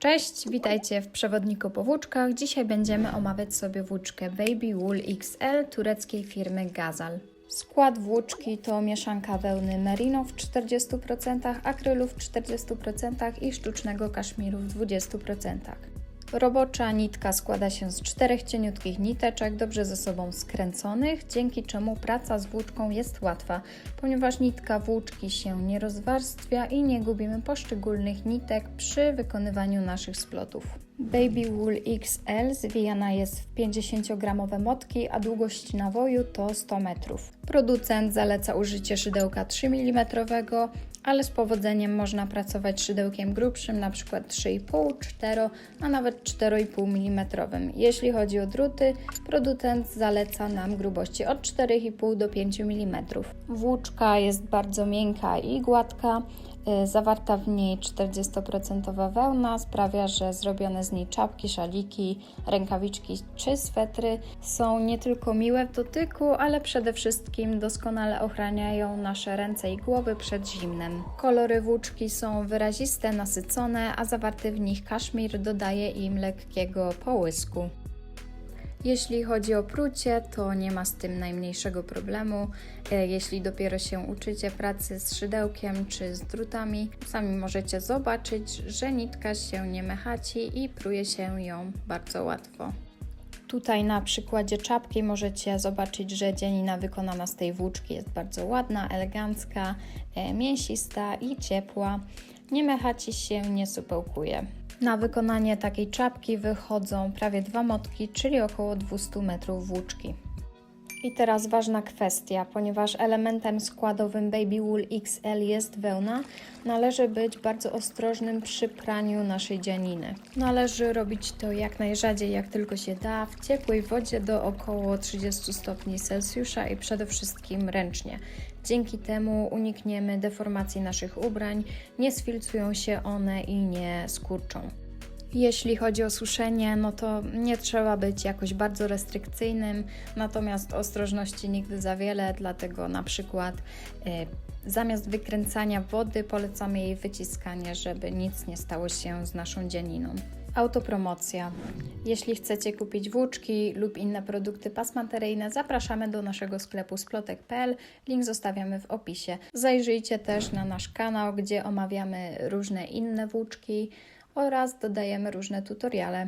Cześć, witajcie w przewodniku po włóczkach. Dzisiaj będziemy omawiać sobie włóczkę Baby Wool XL tureckiej firmy Gazal. Skład włóczki to mieszanka wełny merino w 40%, akrylu w 40% i sztucznego kaszmiru w 20%. Robocza nitka składa się z 4 cieniutkich niteczek, dobrze ze sobą skręconych, dzięki czemu praca z włóczką jest łatwa, ponieważ nitka włóczki się nie rozwarstwia i nie gubimy poszczególnych nitek przy wykonywaniu naszych splotów. Baby Wool XL zwijana jest w 50-gramowe motki, a długość nawoju to 100 metrów. Producent zaleca użycie szydełka 3 mm, ale z powodzeniem można pracować szydełkiem grubszym, np. 3,5, 4, a nawet 4,5 mm. Jeśli chodzi o druty, producent zaleca nam grubości od 4,5 do 5 mm. Włóczka jest bardzo miękka i gładka. Zawarta w niej 40% wełna sprawia, że zrobione z niej czapki, szaliki, rękawiczki czy swetry są nie tylko miłe w dotyku, ale przede wszystkim doskonale ochraniają nasze ręce i głowy przed zimnem. Kolory włóczki są wyraziste, nasycone, a zawarty w nich kaszmir dodaje im lekkiego połysku. Jeśli chodzi o prucie, to nie ma z tym najmniejszego problemu. Jeśli dopiero się uczycie pracy z szydełkiem czy z drutami, sami możecie zobaczyć, że nitka się nie mechaci i pruje się ją bardzo łatwo. Tutaj na przykładzie czapki możecie zobaczyć, że dzianina wykonana z tej włóczki jest bardzo ładna, elegancka, mięsista i ciepła. Nie mechaci się, nie supełkuje. Na wykonanie takiej czapki wychodzą prawie 2 motki, czyli około 200 metrów włóczki. I teraz ważna kwestia, ponieważ elementem składowym Baby Wool XL jest wełna, należy być bardzo ostrożnym przy praniu naszej dzianiny. Należy robić to jak najrzadziej, jak tylko się da, w ciepłej wodzie do około 30 stopni Celsjusza i przede wszystkim ręcznie. Dzięki temu unikniemy deformacji naszych ubrań, nie sfilcują się one i nie skurczą. Jeśli chodzi o suszenie, no to nie trzeba być jakoś bardzo restrykcyjnym, natomiast ostrożności nigdy za wiele, dlatego na przykład zamiast wykręcania wody polecamy jej wyciskanie, żeby nic nie stało się z naszą dzianiną. Autopromocja. Jeśli chcecie kupić włóczki lub inne produkty pasmateryjne, zapraszamy do naszego sklepu splotek.pl, link zostawiamy w opisie. Zajrzyjcie też na nasz kanał, gdzie omawiamy różne inne włóczki oraz dodajemy różne tutoriale.